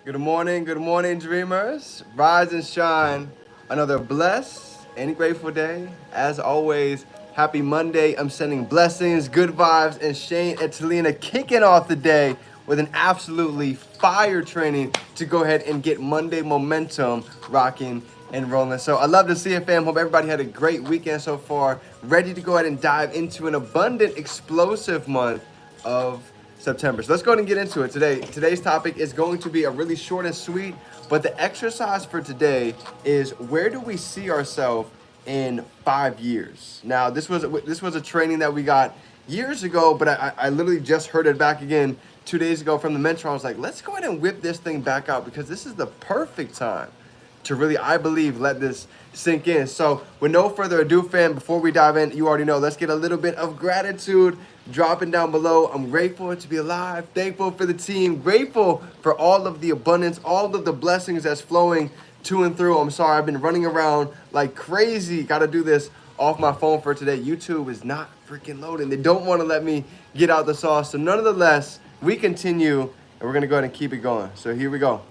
Good morning, dreamers. Rise and shine. Another blessed and grateful day. As always, happy Monday. I'm sending blessings, good vibes, and Shane and Talina kicking off the day with an absolutely fire training to go ahead and get Monday momentum rocking and rolling. So I love to see it, fam. Hope everybody had a great weekend so far. Ready to go ahead and dive into an abundant, explosive month of September. So let's go ahead and get into it today. Today's topic is going to be a really short and sweet, but the exercise for today is where do we see ourselves in 5 years? Now, this was a training that we got years ago, but I literally just heard it back again 2 days ago from the mentor. I was like, let's go ahead and whip this thing back out because this is the perfect time to really, I believe, let this sink in. So with no further ado, fam, before we dive in, you already know, let's get a little bit of gratitude dropping down below. I'm grateful to be alive, thankful for the team, grateful for all of the abundance, all of the blessings that's flowing to and through. I'm sorry, I've been running around like crazy. Got to do this off my phone for today. YouTube is not freaking loading. They don't want to let me get out the sauce. So nonetheless, we continue and we're going to go ahead and keep it going. So here we go.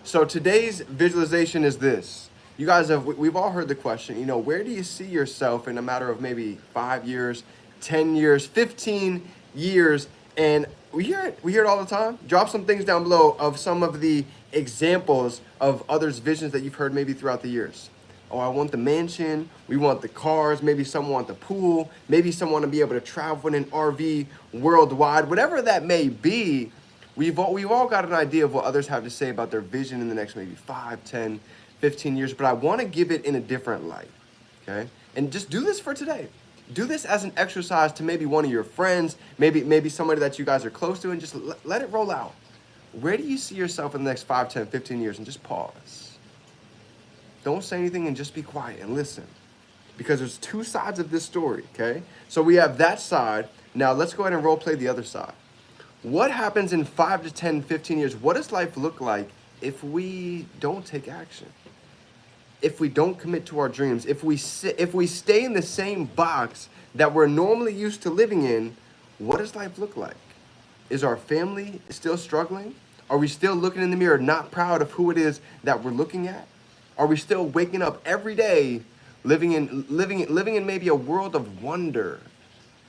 So today's visualization is this. You guys we've all heard the question, where do you see yourself in a matter of maybe 5 years, 10 years, 15 years? And we hear it all the time. Drop some things down below of some of the examples of others' visions that you've heard maybe throughout the years. Oh, I want the mansion. We want the cars. Maybe some want the pool. Maybe some want to be able to travel in an RV worldwide. Whatever that may be, we've all got an idea of what others have to say about their vision in the next maybe 5, 10, 15 years, but I want to give it in a different light, okay? And just do this for today. Do this as an exercise to maybe one of your friends, maybe somebody that you guys are close to, and just let it roll out. Where do you see yourself in the next 5, 10, 15 years? And just pause. Don't say anything and just be quiet and listen. Because there's two sides of this story, okay? So we have that side. Now let's go ahead and role play the other side. What happens in 5 to 10, 15 years? What does life look like if we don't take action? If we don't commit to our dreams? If we stay in the same box that we're normally used to living in, what does life look like? Is our family still struggling? Are we still looking in the mirror, not proud of who it is that we're looking at? Are we still waking up every day, living in maybe a world of wonder?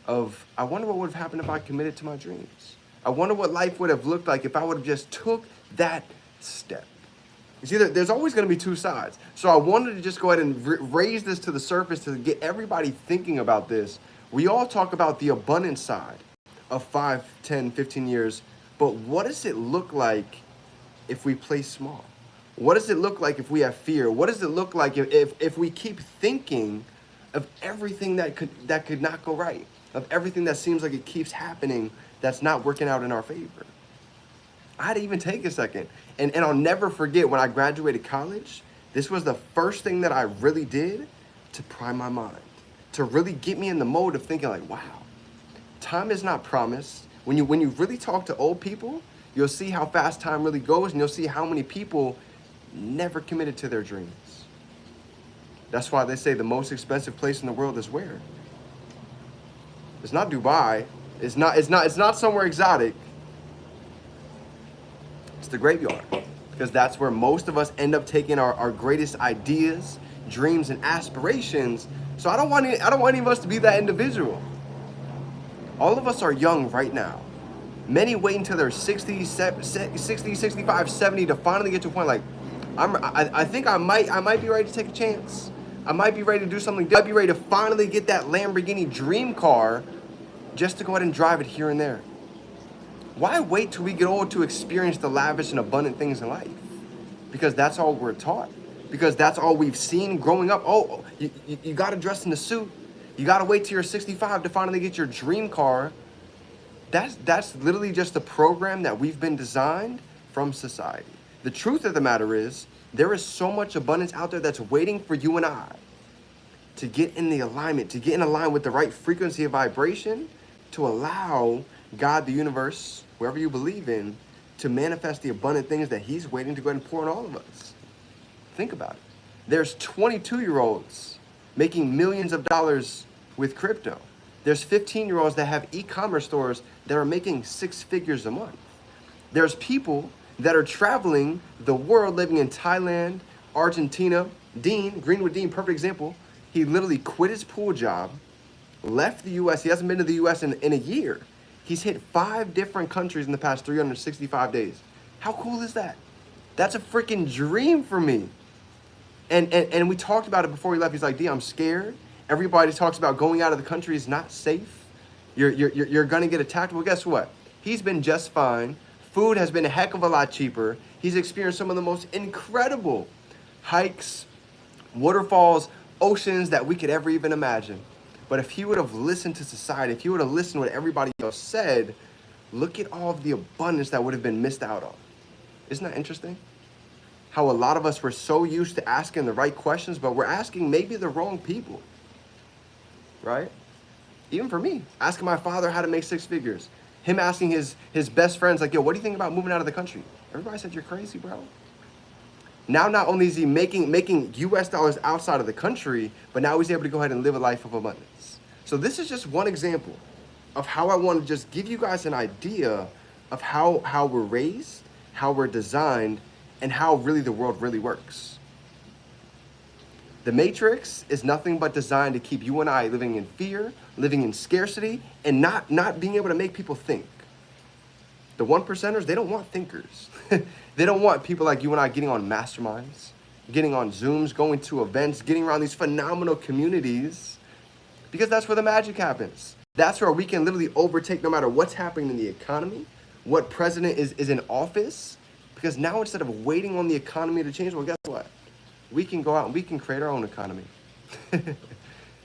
Of, I wonder what would have happened if I committed to my dreams. I wonder what life would have looked like if I would have just took that step. You see, there's always going to be two sides. So I wanted to just go ahead and raise this to the surface to get everybody thinking about this. We all talk about the abundant side of 5, 10, 15 years, but what does it look like if we play small? What does it look like if we have fear? What does it look like if we keep thinking of everything that could not go right, of everything that seems like it keeps happening that's not working out in our favor? I had to even take a second. And I'll never forget when I graduated college, this was the first thing that I really did to prime my mind, to really get me in the mode of thinking like, wow, time is not promised. When you really talk to old people, you'll see how fast time really goes, and you'll see how many people never committed to their dreams. That's why they say the most expensive place in the world is where? It's not Dubai. It's not somewhere exotic. It's the graveyard. Because that's where most of us end up taking our greatest ideas, dreams, and aspirations. So I don't want any of us to be that individual. All of us are young right now. Many wait until they're 60, 65, 70 to finally get to a point like, I think I might be ready to take a chance. I might be ready to do something. I might be ready to finally get that Lamborghini dream car just to go ahead and drive it here and there. Why wait till we get old to experience the lavish and abundant things in life? Because that's all we're taught. Because that's all we've seen growing up. Oh, you got to dress in the suit. You got to wait till you're 65 to finally get your dream car. That's literally just the program that we've been designed from society. The truth of the matter is, there is so much abundance out there that's waiting for you and I to get in the alignment, to get in line with the right frequency of vibration, to allow God, the universe, whoever you believe in, to manifest the abundant things that he's waiting to go ahead and pour on all of us. Think about it. There's 22-year-olds making millions of dollars with crypto. There's 15-year-olds that have e-commerce stores that are making 6 figures a month. There's people that are traveling the world, living in Thailand, Argentina. Dean, Greenwood Dean, perfect example. He literally quit his pool job, left the US. He hasn't been to the US in a year. He's hit 5 different countries in the past 365 days. How cool is that? That's a freaking dream for me. And we talked about it before he left. He's like, D, I'm scared. Everybody talks about going out of the country is not safe. You're gonna get attacked. Well, guess what? He's been just fine. Food has been a heck of a lot cheaper. He's experienced some of the most incredible hikes, waterfalls, oceans that we could ever even imagine. But if he would have listened to society, if he would have listened to what everybody else said, look at all of the abundance that would have been missed out on. Isn't that interesting? How a lot of us were so used to asking the right questions, but we're asking maybe the wrong people, right? Even for me, asking my father how to make 6 figures. Him asking his best friends, like, yo, what do you think about moving out of the country? Everybody said, you're crazy, bro. Now, not only is he making US dollars outside of the country, but now he's able to go ahead and live a life of abundance. So this is just one example of how I want to just give you guys an idea of how we're raised, how we're designed, and how really the world really works. The Matrix is nothing but designed to keep you and I living in fear, living in scarcity, and not being able to make people think. The 1%ers, they don't want thinkers. They don't want people like you and I getting on masterminds, getting on Zooms, going to events, getting around these phenomenal communities, because that's where the magic happens. That's where we can literally overtake no matter what's happening in the economy, what president is in office, because now instead of waiting on the economy to change, well, guess what? We can go out and we can create our own economy.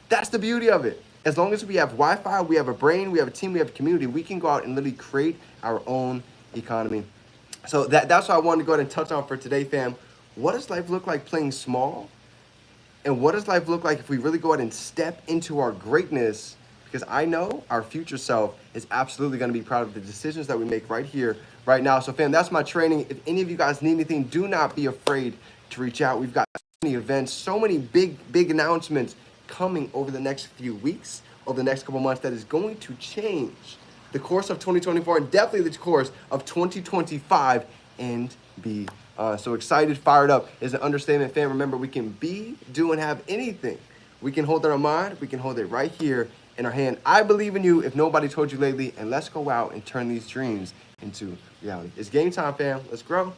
That's the beauty of it. As long as we have Wi-Fi, we have a brain, we have a team, we have a community, we can go out and literally create our own economy. So that's what I wanted to go ahead and touch on for today, fam. What does life look like playing small? And what does life look like if we really go ahead and step into our greatness? Because I know our future self is absolutely going to be proud of the decisions that we make right here, right now. So, fam, that's my training. If any of you guys need anything, do not be afraid to reach out. We've got so many events, so many big announcements coming over the next few weeks, over the next couple months that is going to change the course of 2024 and definitely the course of 2025 and beyond. So excited, fired up is an understatement, fam. Remember, we can be, do, and have anything. We can hold it in our mind. We can hold it right here in our hand. I believe in you if nobody told you lately, and let's go out and turn these dreams into reality. It's game time, fam. Let's grow.